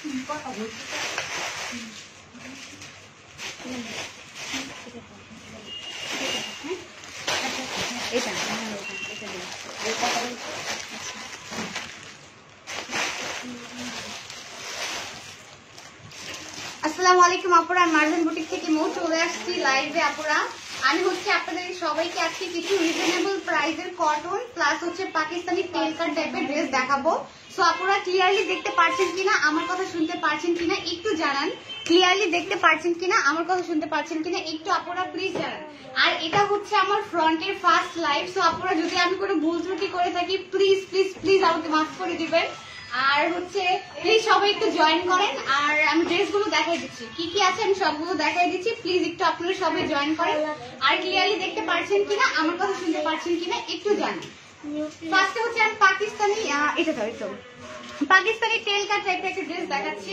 আসসালামু আলাইকুম আপুরা, মার্জান বুটিক থেকে মৌ চলে আসছি লাইভে। আপুরা আমি হচ্ছে আপনাদের সবাইকে আজকে কিছু রিজনেবল প্রাইসের কটন প্লাস হচ্ছে পাকিস্তানি টেল কাট টাইপের ড্রেস দেখাবো। সো আপুরা ক্লিয়ারলি দেখতে পাচ্ছেন কিনা, আমার কথা শুনতে পাচ্ছেন কিনা একটু জানান। ক্লিয়ারলি দেখতে পাচ্ছেন কিনা, আমার কথা শুনতে পাচ্ছেন কিনা একটু আপুরা প্লিজ জানান। আর এটা হচ্ছে আমার ফ্রন্টের ফার্স্ট লাইভ। সো আপুরা যদি আমি কোনো ভুল ত্রুটি করে থাকি প্লিজ প্লিজ প্লিজ আমাকে মাফ করে দিবেন। আর হচ্ছে প্লিজ সবাই একটু জয়েন করেন। আর আমি ড্রেসগুলো দেখাই দিচ্ছি, কি কি আছে আমি সবগুলো দেখাই দিচ্ছি। প্লিজ একটু আপনারা সবাই জয়েন করেন। আর ক্লিয়ারলি দেখতে পাচ্ছেন কিনা, আমার কথা শুনতে পাচ্ছেন কিনা একটু জানান। ফার্স্টে হচ্ছে আমি পাকিস্তানি পাকিস্তানি টেল কাট টাইপের একটা ড্রেস দেখাচ্ছি।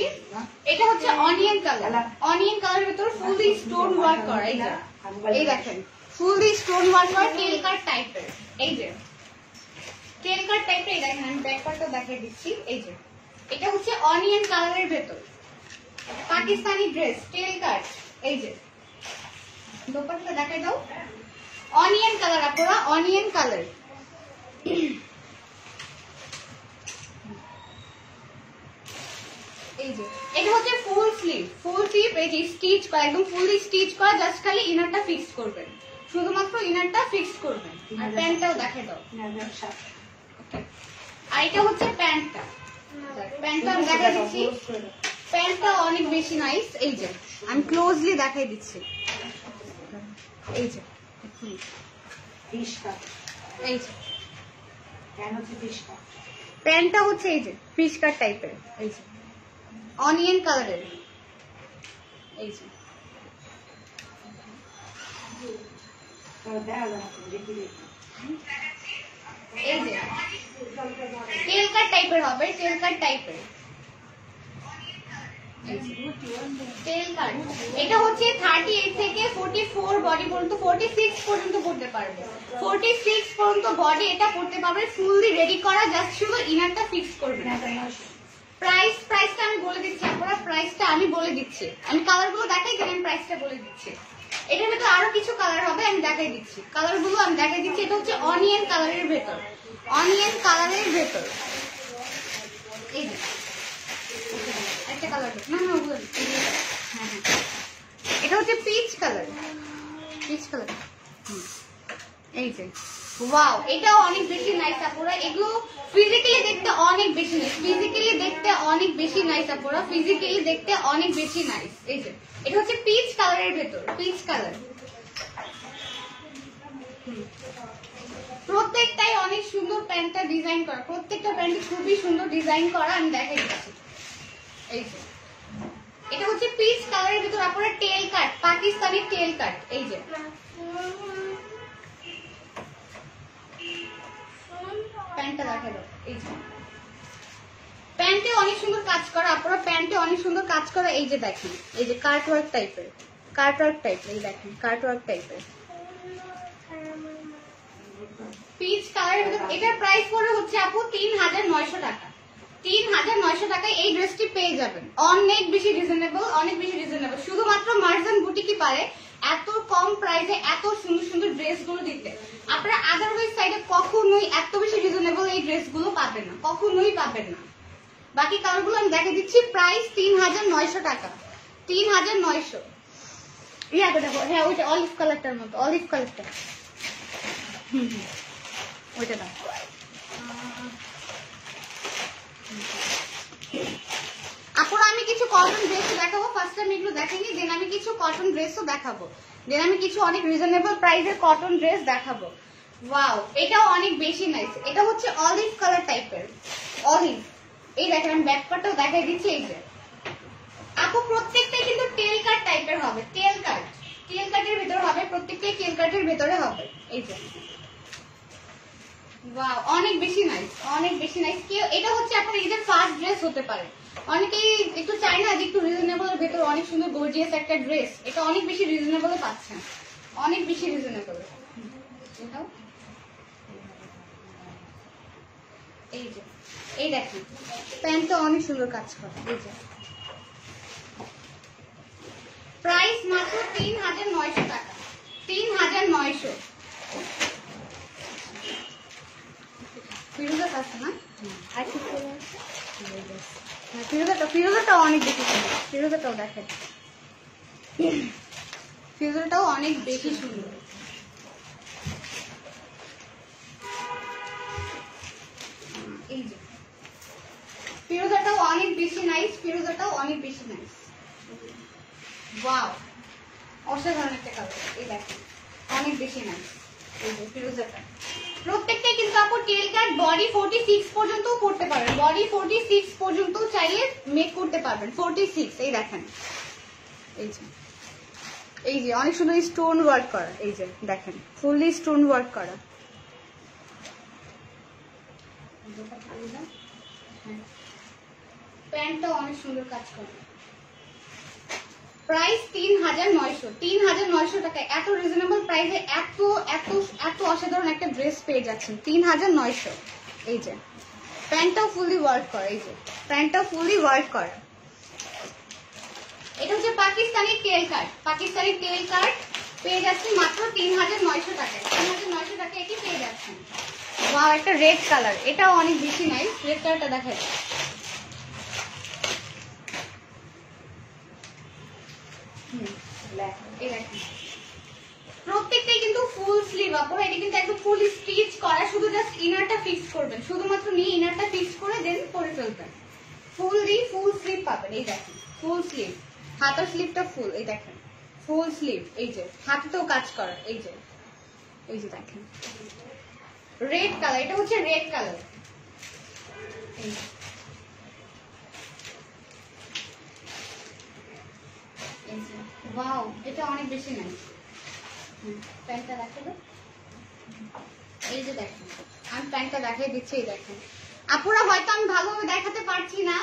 এটা হচ্ছে অনিয়ন কালার, অনিয়ন কালারের ভিতর ফুললি স্টোন ওয়ার্ক করা। এই দেখেন ফুললি স্টোন ওয়ার্ক করা টেল কাট টাইপের। এই যে টেল কাট টাইপের, এই দেখেন আমি ব্যাক পার্টটা দেখিয়ে দিচ্ছি। এই যে এটা হচ্ছে অনিয়ন কালারের ভেতর পাকিস্তানি ড্রেস টেল কাট। এই যে দোপাট্টা দেখাই দাও, অনিয়ন কালার আপুরা, অনিয়ন কালার। এই যে এটা হচ্ছে ফুল স্লিভ, ফুল স্লিভ। এই যে স্টিচ করা, একদম ফুললি স্টিচ করা, জাস্ট খালি ইনারটা ফিক্স করবেন, শুধুমাত্র ইনারটা ফিক্স করবেন। আর প্যান্টটাও দেখাই দাও। আর এটা হচ্ছে প্যান্টটা, প্যান্টটা আমি দেখাই দিচ্ছি। প্যান্টটা অনেক বেশি নাইস। এই যে আমি ক্লোজলি দেখাই দিচ্ছি। এই যে এই যে প্যান্টটা হচ্ছে এই যে ফিশ কাট টাইপের। এই যে অনিয়ন কালারের। এই যে এই যে টেল কাট টাইপের হবে, টেল কাট টাইপের টেল কাট। এটা হচ্ছে 38 থেকে 44 বডি পর্যন্ত, 46 পর্যন্ত পড়তে পারবে। 46 পর্যন্ত বডি এটা পড়তে পারবে, ফুললি রেডি করা, জাস্ট শুধু ইনারটা ফিক্স করবে। প্রাইসটা আমি বলে দিচ্ছি আপনারা, প্রাইসটা আমি বলে দিচ্ছি। আমি কালারগুলো দেখাই দিন, আমি প্রাইসটা বলে দিচ্ছি। এটার ভেতর আরো কিছু কালার হবে, আমি দেখাই দিচ্ছি। কালারগুলো আমি দেখাই দিচ্ছি। এটা হচ্ছে অনিয়ন কালারের ভেতর, অনিয়ন কালারের ভেতর। এই যে একটা কালার, না না ওগুলো, হ্যাঁ হ্যাঁ, এটা হচ্ছে পিচ কালার, পিচ কালার। এই যে ওয়াও, এটাও অনেক বেশি নাইস আপুরা। এগুলো ফিজিক্যালি দেখতে অনেক বেশি নাইস, ফিজিক্যালি দেখতে অনেক বেশি নাইস আপুরা, ফিজিক্যালি দেখতে অনেক বেশি নাইস। এই যে এটা হচ্ছে পিচ কালারের ভেতর, পিচ কালার। প্রত্যেকটাই অনেক সুন্দর প্যান্টটা ডিজাইন করা, প্রত্যেকটা প্যান্টে খুবই সুন্দর ডিজাইন করা। আমি দেখাই দিচ্ছি। এই যে এটা হচ্ছে পিচ কালারের ভিতর আপনারা টেল কাট, পাকিস্তানি টেল কাট। এই যে প্যান্টটা দেখা দাও। এই যে প্যান্টে অনেক সুন্দর কাজ করা আপনারা, প্যান্টে অনেক সুন্দর কাজ করা। এই যে দেখেন, এই যে কাট ওয়ার্ক টাইপের, কাট ওয়ার্ক টাইপের। এই দেখেন কাট ওয়ার্ক টাইপের পিচ কালারের ভিতর। এটার প্রাইস পড়ে হচ্ছে আপু 3900 টাকা। 3900 টাকায় এই ড্রেসটি পেয়ে যাবেন। অনেক বেশি রিজনেবল, অনেক বেশি রিজনেবল। শুধুমাত্র মার্জান বুটিকই পারে এত কম প্রাইসে এত সুন্দর সুন্দর ড্রেসগুলো দিতে। আপনারা আদারওয়াইজ সাইডে কখনোই এত বেশি রিজনেবল এই ড্রেসগুলো পাবেন না, কখনোই পাবেন না। বাকি কালারগুলো আমি দেখে দিচ্ছি। প্রাইস 3900 টাকা, 3900। ইয়াটা দেখো, হ্যাঁ ওইটা অলিভ কালারটার মতো, অলিভ কালারটা। ওইটা দাও। আপুরা আমি কিছু কটন ড্রেসও দেখাবো। ফার্স্ট আমি এগুলো দেখাইনি, দেন আমি কিছু কটন ড্রেসও দেখাবো, দেন আমি কিছু অনেক রিজনেবল প্রাইসের কটন ড্রেস দেখাবো। ওয়াও, এটাও অনেক বেশি নাইস। এটা হচ্ছে অলিভ কালার টাইপের, অলিভ। এই দেখেন আমি ব্যাক পার্টটাও দেখাই দিচ্ছি। এই যে আপু প্রত্যেকটাই কিন্তু টেল কাট টাইপের হবে, টেল কাট, টেল কাটের ভিতরে হবে, প্রত্যেকটাই টেল কাটের ভিতরে হবে। এই যে ওয়াও, অনেক বেশি নাইস, অনেক বেশি নাইস। কেউ এটা হচ্ছে আপনার ঈদের ফার্স্ট ড্রেস হতে পারে। অনেকেই একটু চাই না যে একটু রিজনেবলের ভেতর অনেক সুন্দর গর্জিয়াস একটা ড্রেস। এটা অনেক বেশি রিজনেবলে পাচ্ছেন, অনেক বেশি রিজনেবল। এই যে এই দেখেন প্যান্টটা অনেক সুন্দর কাজ করে। এই যে প্রাইস মাত্র ৩৯০০ টাকা, ৩৯০০। ফিরোজা আছে না? আর কি চলে আসে? ফিরোজাটাও অনেক বেশি সুন্দর, ফিরোজাটাও দেখেন, ফিরোজাটাও অনেক বেশি সুন্দর। এই যে ফিরোজাটাও অনেক বেশি নাইস, ফিরোজাটাও অনেক বেশি নাইস। ওয়াও, অসাধারণ একটা কালার। এই দেখেন অনেক বেশি নাইস। এই যে ফিরোজাটা প্রত্যেকটাই কিন্তু আপু টেল কাট বডি 46 পর্যন্তও পড়তে পারবেন, বডি 46 পর্যন্ত চাইলে মেক করতে পারবেন। 46 এই দেখেন, এই যে অনেক সুন্দর স্টোন ওয়ার্ক করা, এই যে দেখেন ফুললি স্টোন ওয়ার্ক করা। প্যান্টটা অনেক সুন্দর কাজ করে। প্রাইস ৩৯০০, ৩৯০০ টাকা। এত রিজনেবল প্রাইসে এত এত এত অসাধারণ একটা ড্রেস পেয়ে যাচ্ছেন ৩৯০০। এই যে প্যান্টটাও ফুললি ওয়ার্ক করা, এই যে প্যান্টটাও ফুললি ওয়ার্ক করা। এটা হচ্ছে পাকিস্তানি টেল কাট, পাকিস্তানি টেল কাট পেয়ে যাচ্ছেন মাত্র ৩৯০০ টাকায়। ৩৯০০ টাকায় এটি পেয়ে যাচ্ছেন। ওয়াও, একটা রেড কালার, এটাও অনেক বেশি নাইস। রেড কালারটা দেখা যায়, প্রত্যেকটাই কিন্তু ফুল স্লিভ আপু। এটা কিন্তু একদম ফুল স্টিচ করা, শুধু জাস্ট ইনারটা ফিক্স করবেন, শুধুমাত্র নিয়ে ইনারটা ফিক্স করে দেন পরে ফেলবেন। ফুল স্লিভ পাবেন। এই দেখেন ফুল স্লিভ, হাতার স্লিভটা ফুল, এই দেখেন ফুল স্লিভ। এই যে হাতেও কাজ করা, এই যে দেখেন রেড কালার, এটা হচ্ছে রেড কালার। ওয়াও, এটা অনেক বেশি নাইস। প্যান্টটা দেখাবো, এই যে দেখেন আমি প্যান্টটা দেখাই দিচ্ছি। এই দেখেন আপুরা, হয়তো আমি ভালোভাবে দেখাতে পারছি না,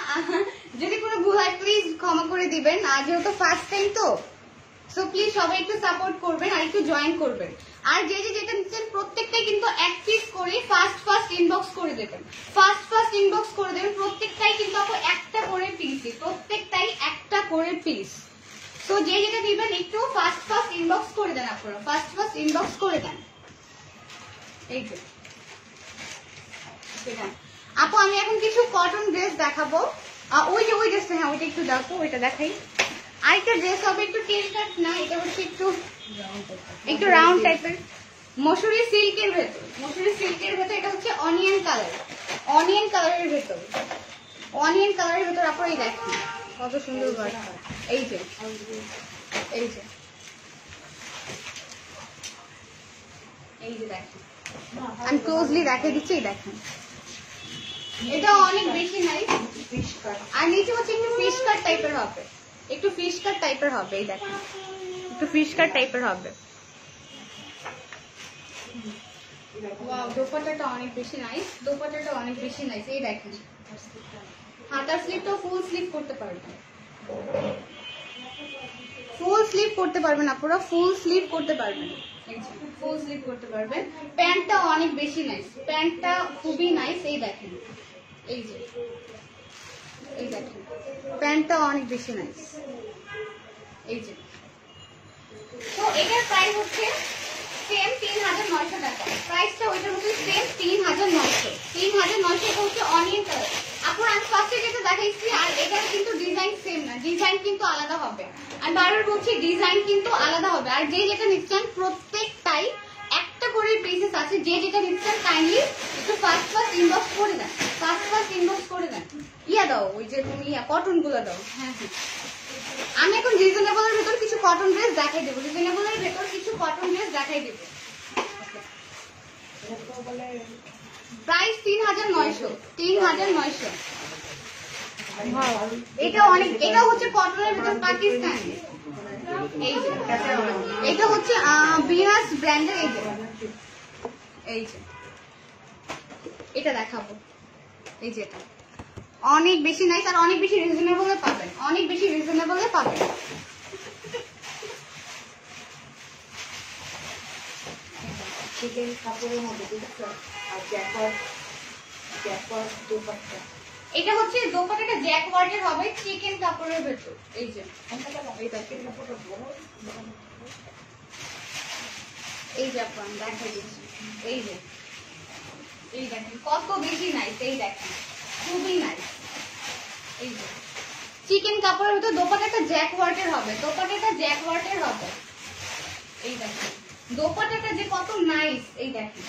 যদি কোনো ভুল হয় প্লিজ ক্ষমা করে দিবেন। আর যেহেতু ফার্স্ট টাইম তো, সো প্লিজ সবাই একটু সাপোর্ট করবেন আর একটু জয়েন করবেন। আর যে যেটা নিচ্ছেন প্রত্যেকটাই কিন্তু এক পিস করে ফার্স্ট ইনবক্স করে দেবেন, ফার্স্ট ইনবক্স করে দেবেন। প্রত্যেকটাই কিন্তু আপু একটা করে পিস, প্রত্যেকটাই একটা করে পিস। তো যে যেটা দিবেন একটু ফার্স্ট ইনবক্স করে দেন, আপনারা ফার্স্ট ইনবক্স করে দেন। এই যে আপু আমি এখন কিছু কটন ড্রেস দেখাবো। ওই ড্রেসটা, হ্যাঁ ওইটা একটু দেখো, ওইটা দেখাই। আরেকটা ড্রেস হবে একটু টেল কাট না, এটা হচ্ছে একটু রাউন্ড টাইপের, মসুরি সিল্কের ভেতর, মসুরি সিল্কের ভেতর। এটা হচ্ছে অনিয়ন কালারের ভেতর, অনিয়ন কালারের ভেতর। আপনারা এই দেখেন কত সুন্দর ওয়ার্ক। এই যে দেখেন, আমি ক্লোজলি দেখিয়ে দিচ্ছি। এই দেখেন এটা অনেক বেশি নাইস। আর নিচে হচ্ছে একটু ফিশ কাট টাইপের হবে, একটু ফিশ কাট টাইপের হবে। এই দেখেন একটু ফিশ কাট টাইপের হবে। ওয়াও, দোপাট্টাটা অনেক বেশি নাইস, দোপাট্টাটা অনেক বেশি নাইস। এই দেখেন হাতার স্লিভটাও ফুল স্লিভ করতে পারবেন, ফুল স্লিভ করতে পারবেন আপনারা, ফুল স্লিভ করতে পারবেন, ফুল স্লিভ করতে পারবেন। প্যান্টটা অনেক বেশি নাইস, প্যান্টটা খুবই নাইস। এই দেখেন, এই দেখেন প্যান্টটা অনেক বেশি নাইস। এই যে তো এটার প্রাইস হচ্ছে সেম ৩৯০০ টাকা। প্রাইসটা ওইটার মধ্যে সেম ৩৯০০। এটা হচ্ছে অনিয়ন কালার। আপনার আমি ফার্স্টে যেটা দেখাইছি, আর এটার কিন্তু ডিজাইন সেম না, ডিজাইন কিন্তু আলাদা হবে। আমি বারবার বলছি ডিজাইন কিন্তু আলাদা হবে। আর যে যেটা নিচ্ছেন প্রত্যেকটাই একটা করে পিসেস আছে, যে যেটা নিচ্ছেন কাইন্ডলি একটু ফার্স্ট ইনবক্স করে দেন, ফার্স্ট ইনবক্স করে দেন। দাও, ওই যে তুমি কটন গুলো দাও। হ্যাঁ, আমি এখন রিজনেবলের ভেতর কিছু কটন ড্রেস দেখাই দেবো, রিজনেবলের ভেতর কিছু কটন ড্রেস দেখাই দেবো। প্রাইস ৩৯০০। এটা অনেক, এটা হচ্ছে কটনের ভেতর পাকিস্তানি। এটা হচ্ছে বিনাস ব্র্যান্ডের। এই যে এটা দেখাবো, এই যে এটা অনেক বেশি নাইস আর অনেক বেশি রিজনেবলে পাবেন, অনেক বেশি রিজনেবলে পাবেন। চিকেন কাপড়ের মধ্যে আর জ্যাকট দুপাট্টা এটা হচ্ছে দোপাট্টাটা জ্যাকওয়ার্ডের হবে চিকেন কাপড়ের ভেতর। এই যে এই যে আপনার দেখাই দিচ্ছি, এই যে এই দেখেন কত বেশি নাইস, এই দেখেন খুবই নাইস। এই যে চিকেন কাপড়ের ভেতর দোপাট্টাটা জ্যাকওয়ার্ডের হবে, দোপাট্টাটা জ্যাকওয়ার্ডের হবে। এই দেখেন দোপাট্টাটা যে কত নাইস, এই দেখেন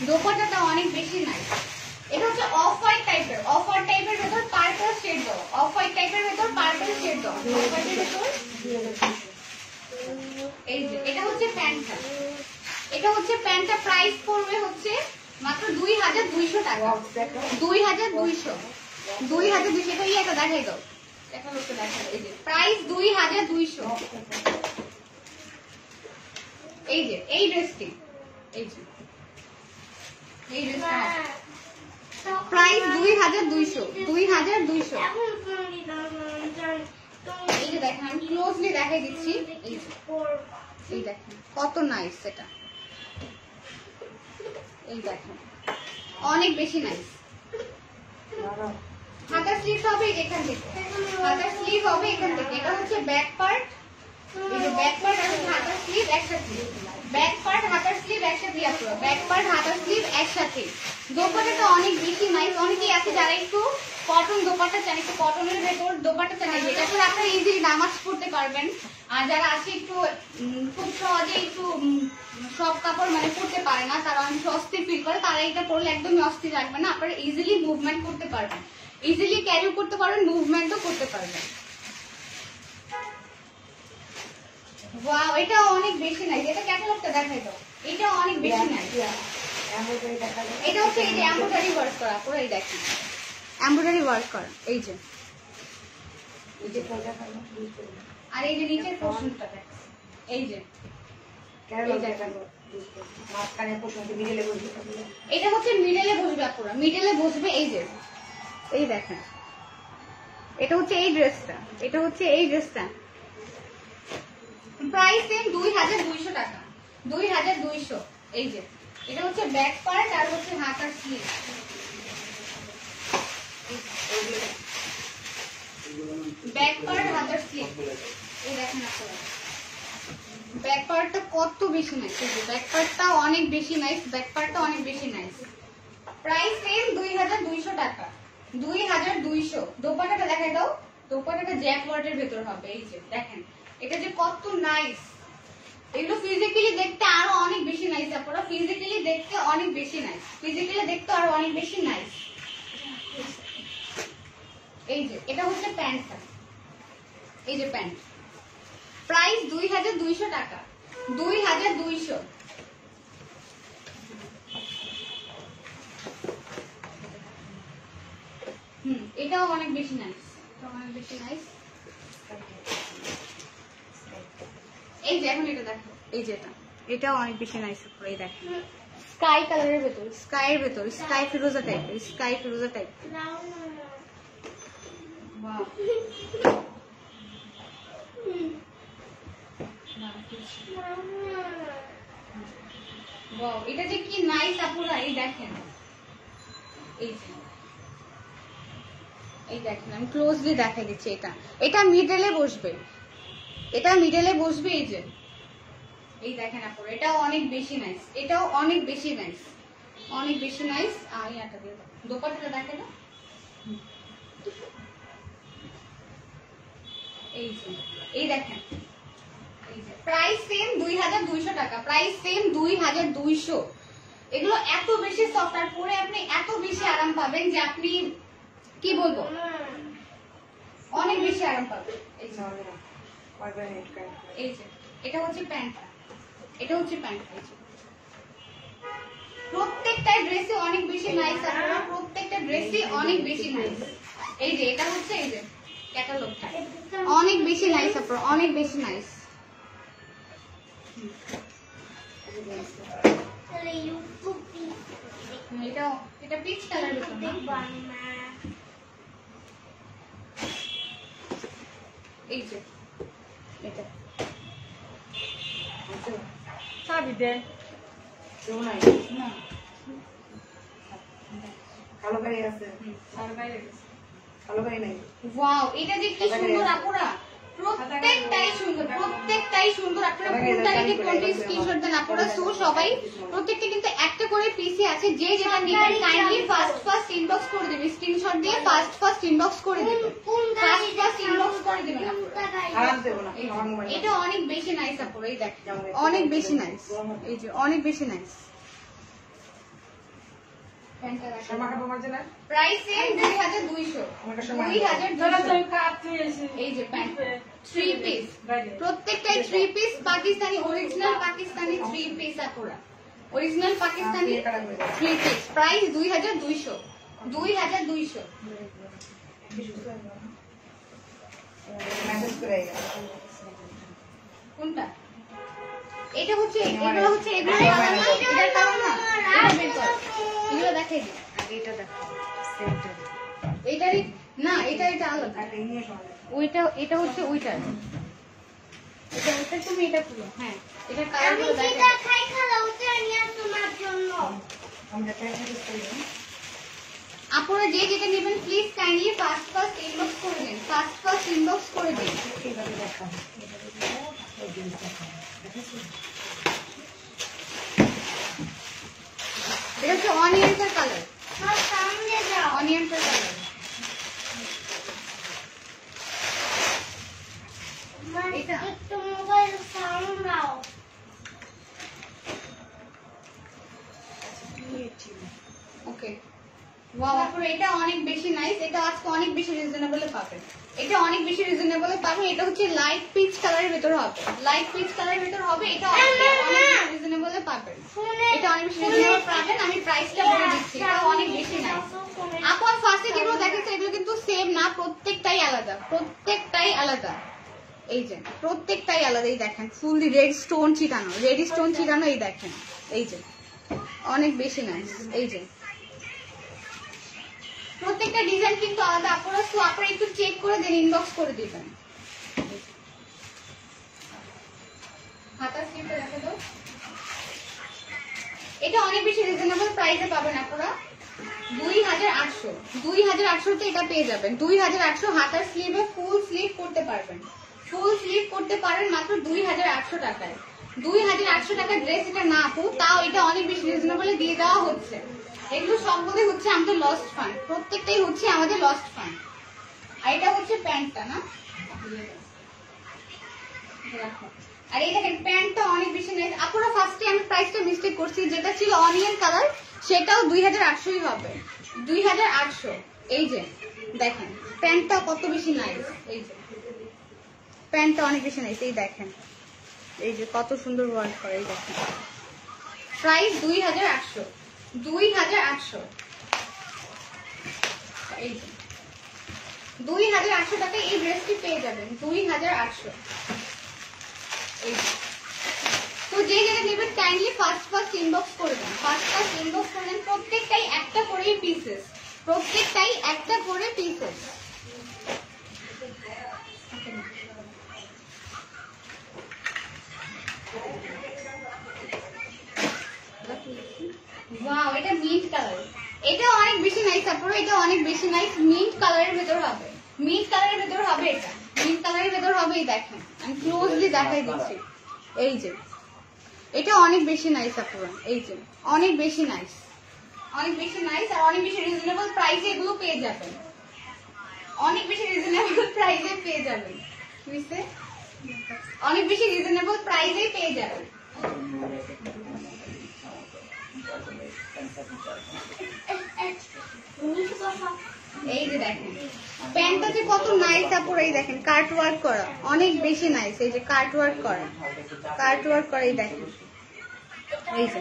দোপাট্টাটা অনেক বেশি নাইস। এটা হচ্ছে অফ হোয়াইট টাইপের, অফ হোয়াইট টাইপের ভেতর পার্পল শেড দাও, অফ হোয়াইট টাইপের ভেতর পার্পল শেড দাও, অফ হোয়াইটের ভেতর। এই যে এটা হচ্ছে প্যান্টটা, এটা হচ্ছে প্যান্টটা প্রাইস পড়বে হচ্ছে মাত্র 2200 টাকা, 2200, 2200। এটা এই একটা দেখাই দাও, দেখা লোকটা দেখাই। এই যে প্রাইস 2200। এই যে এই ড্রেসটি, এই যে এই ড্রেসটা প্রাইস 2200, 2200। এই যে দেখেন আমি ক্লোজলি দেখাই দিচ্ছি, এই দেখেন কত নাইস এটা, এই দেখেন অনেক বেশি নাইস। হাতার স্লিভ হবে এখান থেকে, হাতার স্লিভ হবে এখান থেকে। এটা হচ্ছে ব্যাক পার্ট, এই যে ব্যাক পার্ট আর হাতার স্লিভ একসাথে, ব্যাক পার্ট হাতার স্লিভ একসাথে, আপনারা ব্যাক পার্ট হাতার স্লিভ একসাথে। দোপাট্টাটা অনেক বেশি নাইস। অনেকেই আছে যারা একটু কটন দোপাট্টা চান, একটু কটনের ভেতর দোপাট্টা চান, যেটা করে আপনারা ইজিলি নামাজ পড়তে পারবেন। আর যারা আছে একটু খুব সহজে একটু সব কাপড় মানে পড়তে পারে না, তারা অনেক অস্থির ফিল করে, তারা এটা পরলে একদমই অস্থির লাগবে না। আপনারা ইজিলি মুভমেন্ট করতে পারবেন, ইজিলি ক্যারি করতে পারবেন, মুভমেন্টও করতে পারবেন। ওয়াও এটা অনেক বেশি নাইস। এটা ক্যাটালগটা দেখাই দাও, এটা অনেক বেশি নাইস। এটা হচ্ছে এই যে এমব্রয়ডারি ওয়ার্ক করা, পুরো এই দেখেন এমব্রয়ডারি ওয়ার্ক করা। এই যে আর এই যে নিচের পোর্শনটা দেখেন, এই যে এটা হচ্ছে মিডলে বসবে, পুরো মিডলে বসবে। এই যে এই দেখেন এটা হচ্ছে এই ড্রেসটা, এটা হচ্ছে এই ড্রেসটা প্রাইস সেম 2200 টাকা, 2200। এই যে এটা হচ্ছে ব্যাক পার্ট আর হচ্ছে হাতার স্লিভ। ব্যাক পার্ট হাতার স্লিভ, এই দেখেন আপনারা ব্যাক পার্টটা কত বেশি নাইস। এই যে ব্যাক পার্টটা অনেক বেশি নাইস, ব্যাক পার্টটা অনেক বেশি নাইস। প্রাইস সেম 2200 টাকা, 2200। দোপাট্টাটা দেখাই দাও, দোপাট্টাটা জ্যাকওয়ার্ডের ভেতর হবে। এই যে দেখেন এটা যে কত নাইস। এগুলো ফিজিক্যালি দেখতে আরো অনেক বেশি নাইস, আপনারা ফিজিক্যালি দেখতে অনেক বেশি নাইস, ফিজিক্যালি দেখতে আরো অনেক বেশি নাইস। এই যে এটা হচ্ছে প্যান্টটা, এই যে প্যান্ট প্রাইস 2200 টাকা, 2200। এটাও অনেক বেশি নাইস, এটাও অনেক বেশি নাইস। এই যে এখন এটা দেখো, এই যে এটাও অনেক বেশি নাইস। এই দেখো স্কাই কালারের ভেতর, স্কাইয়ের ভেতর স্কাই ফিরোজা টাইপের, স্কাই ফিরোজা টাইপ। এটা যে কি নাইস আপুরা, এই দেখেন এই দেখেন আমি ক্লোজলি দেখাই দিচ্ছি। এটা এটা মিডলে বসবে, এটা মিডলে বসবে। এই যে এই দেখেন আপুরা এটাও অনেক বেশি নাইস, এটাও অনেক বেশি নাইস, অনেক বেশি নাইস। আর ইয়াটা দিয়ে দাও, দোপাট্টাটা দেখে দাও। এই যে এই দেখেন এই যে প্রাইস সেম 2200 টাকা, প্রাইস সেম 2200। এগুলো এত বেশি সফট আর পরে আপনি এত বেশি আরাম পাবেন যে আপনি কি বলবো, অনেক বেশি আরাম পাবেন। এই যে এটা হচ্ছে প্যান্টটা, এটা হচ্ছে প্যান্ট। প্রত্যেকটা ড্রেসই অনেক বেশি নাইস, আপনারা প্রত্যেকটা ড্রেসই অনেক বেশি নাইস। এই যে এটা হচ্ছে এই যে ক্যাটালগটা অনেক বেশি নাইস, আপনারা অনেক বেশি নাইস। এটা এটা পিচ কালার ভিতর না, এই যে এটা চাবি দে না ওয়াও, এটা যে কি সুন্দর আপুরা, প্রত্যেকটাই সুন্দর, প্রত্যেকটাই সুন্দর। আপনারা কোনটা নিতে কোনটা স্ক্রিনশট দেন আপুরা। সো সবাই প্রত্যেকটা কিন্তু একটা করে পিসি আছে, যে যেটা নেবেন কাইন্ডলি ফার্স্ট ইনবক্স করে দিবেন, স্ক্রিনশট দিয়ে ফার্স্ট ইনবক্স করে দিবেন, ফার্স্ট ইনবক্স করে দিবেন আপুরা। এটা অনেক বেশি নাইস আপুরা, এই দেখেন অনেক বেশি নাইস, এই যে অনেক বেশি নাইস। Price same 2200, 2200। এই যে প্যান্ট 3 পিস, প্রত্যেকটাই 3 piece Pakistani, original Pakistani 3 piece আপুরা, অরিজিনাল পাকিস্তানি 3 পিস। প্রাইস 2200, 2200। কোনটা? এটা হচ্ছে, এগুলো হচ্ছে, এগুলো কালার না, এটার কালার না, এটা বের করো, এগুলো দেখাই দিই। আগে এটা দেখো, সেমটা এটারই না, এটা আলাদা, ওইটা এটা হচ্ছে ওইটার, এটা হচ্ছে তুমি এটা পুরো, হ্যাঁ এটা কালারগুলো দেখাই খালা, ওটা নিয়ে তোমার জন্য। আপনারা যে যেটা নেবেন প্লিজ কাইন্ডলি ফার্স্ট ইনবক্স করে দিন, ফার্স্ট ইনবক্স করে দিন। এটা হচ্ছে অনিয়ন্সের কালার, অনিয়ন্সের কালার। এটা একটু মোবাইল সাউন্ড দাও। ওকে, ওয়াও আপুরা এটা অনেক বেশি নাইস, এটা আজকে অনেক বেশি রিজনেবলে পাবেন, এটা অনেক বেশি রিজনেবলে পাবেন। এটা হচ্ছে লাইট পিচ কালারের ভিতর হবে, লাইট পিচ কালারের ভিতর হবে, এটা অনেক রিজনেবলে পাবেন, এটা অনেক বেশি রিজনেবল পাবেন। আমি প্রাইসটা বলে দিচ্ছি, এটা অনেক বেশি নাইস। আপু ফার্স্টে যেগুলো দেখাচ্ছে এগুলো কিন্তু সেম না, প্রত্যেকটাই আলাদা, প্রত্যেকটাই আলাদা। এই যে প্রত্যেকটাই আলাদা, এই দেখেন ফুললি রেড স্টোন চিটানো, রেড স্টোন চিটানো, এই দেখেন এই যে অনেক বেশি নাইস। এই যে প্রত্যেকটা ডিজাইন কিন্তু আলাদা আপনারা, তো আপনারা একটু চেক করে দেন, ইনবক্স করে দিবেন। হাতার স্লিপটা দেখো তো, এটা অনেক বেশি রিজনেবল প্রাইসে পাবেন আপনারা, 2800, 2800 এটা পেয়ে যাবেন, 2800। হাতার স্লিভে ফুল স্লিভ করতে পারবেন, ফুল স্লিভ করতে পারেন মাত্র 2800 টাকায়। 2800 টাকার ড্রেস এটা না আপু, তাও এটা অনেক বেশি রিজনেবলে দিয়ে দেওয়া হচ্ছে। এগুলো সবগুলোই হচ্ছে আমাদের লস্ট ফান্ড, প্রত্যেকটাই হচ্ছে আমাদের লস্ট ফান্ড। আর এটা হচ্ছে প্যান্টটা না, আর এই দেখেন প্যান্টটা অনেক বেশি নাইস। আপনারা ফার্স্টে আমি প্রাইসটা মিস্টেক করছি, যেটা ছিল অনিয়ন কালার সেটাও 2800ই হবে, 2800। এই যে দেখেন প্যান্টটা কত বেশি নাইস, এই যে প্যান্টটা অনেক বেশি নাইস, এই দেখেন এই যে কত সুন্দর ওয়ার্ক করে, এই দেখেন প্রাইস 2800, 2800। এই যে 2800 টাকায় এই ড্রেসটি পেয়ে যাবেন, 2800। এই তো যে যেটা নেবেন কাইন্ডলি ফার্স্ট ইনবক্স করে দেন, ফার্স্ট ইনবক্স করে দেন। প্রত্যেকটাই একটা করে পিসেস, প্রত্যেকটাই একটা করে পিসেস। ওয়াও, এটা মিন্ট কালার, এটা অনেক বেশি নাইস আপনারা, এটা অনেক বেশি নাইস। মিন্ট কালারের ভেতর হবে, মিন্ট কালারের ভেতর হবে, এটা মিন্ট কালারের ভেতর হবে। এই দেখেন আমি ক্লোজলি দেখাই দিচ্ছি, এই যে এটা অনেক বেশি নাইস আপনারা, এই যে অনেক বেশি নাইস, অনেক বেশি নাইস। আর অনেক বেশি রিজনেবল প্রাইসে এগুলো পেয়ে যাবেন, অনেক বেশি রিজনেবল প্রাইসে পেয়ে যাবেন, বুঝতে অনেক বেশি রিজনেবল প্রাইসে পেয়ে যাবেন। এই যে দেখেন প্যান্টটা যে কত নাইস আপুরা, এই দেখেন কাট ওয়ার্ক করা, অনেক বেশি নাইস। এই যে কাট ওয়ার্ক করা, কাট ওয়ার্ক করা, এই দেখেন এই যে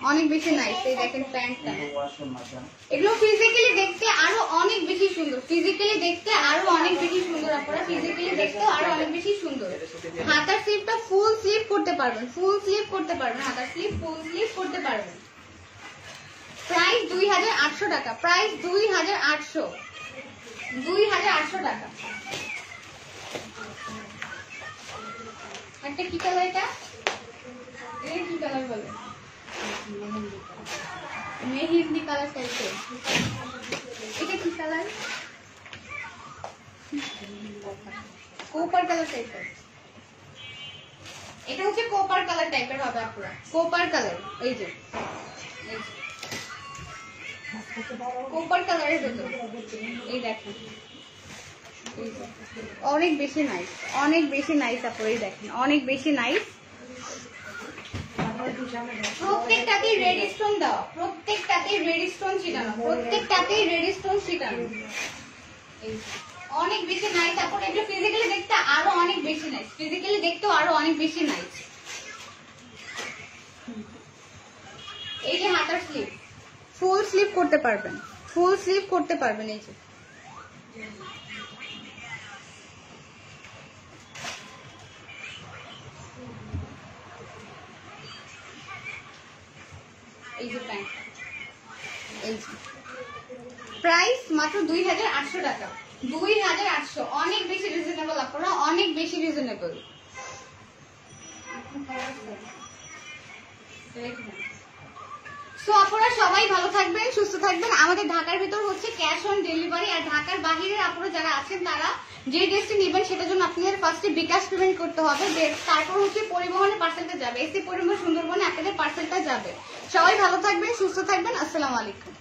অনেক বেশি নাইস। এই দেখেন প্যান্টটা, এগুলো ফিজিক্যালি দেখতে আরো অনেক বেশি সুন্দর, ফিজিক্যালি দেখতে আরো অনেক বেশি সুন্দর আপনারা, ফিজিক্যালি দেখতে আরো অনেক বেশি সুন্দর। হাতার স্লিভটা ফুল স্লিভ করতে পারবেন, ফুল স্লিভ করতে পারবেন, হাতার স্লিভ ফুল স্লিভ করতে পারবেন। প্রাইস 2800 টাকা, প্রাইস 2800, 2800 টাকা। একটা কি কালার, এটা কি কালার বলে, মেহেন্দি কালার টাইপের। এটা কি কালার? কোপার কালার টাইপের। এটা হচ্ছে কোপার কালার টাইপের হবে আপনারা, কোপার কালার। এই যে কোপার কালারের ভেতর এই দেখেন, অনেক বেশি নাইস, অনেক বেশি নাইস আপনারা এই দেখেন, অনেক বেশি নাইস। প্রত্যেকটাতেই রেড স্টোন দেওয়া, প্রত্যেকটাতেই রেড স্টোন ছিটানো, প্রত্যেকটাতেই রেড স্টোন ছিটানো। অনেক বেশি নাইস আপনারা, এগুলো ফিজিক্যালি দেখতে আরো অনেক বেশি নাইস, ফিজিক্যালি দেখতেও আরো অনেক বেশি নাইস। এই যে হাতার স্লিভ, ফুল স্লিভ করতে পারবেন, ফুল স্লিভ করতে পারবেন। এই যে এই যে প্যান্ট, এই যে প্রাইস মাত্র 2800 টাকা, 2800, অনেক বেশি রিজনেবল আপনারা, অনেক বেশি রিজনেবল। সো আপনারা সবাই ভালো থাকবেন, সুস্থ থাকবেন। আমাদের ঢাকার ভিতর হচ্ছে ক্যাশ অন ডেলিভারি, আর ঢাকার বাহিরে আপনারা যারা আছেন তারা যে ড্রেসটি নেবেন সেটার জন্য আপনাদের ফার্স্টে বিকাশ পেমেন্ট করতে হবে, তারপর হচ্ছে পরিবহনের পার্সেলটা যাবে, এসি পরিবহন সুন্দরবনে আপনাদের পার্সেলটা যাবে। সবাই ভালো থাকবেন, সুস্থ থাকবেন। আসসালামু আলাইকুম।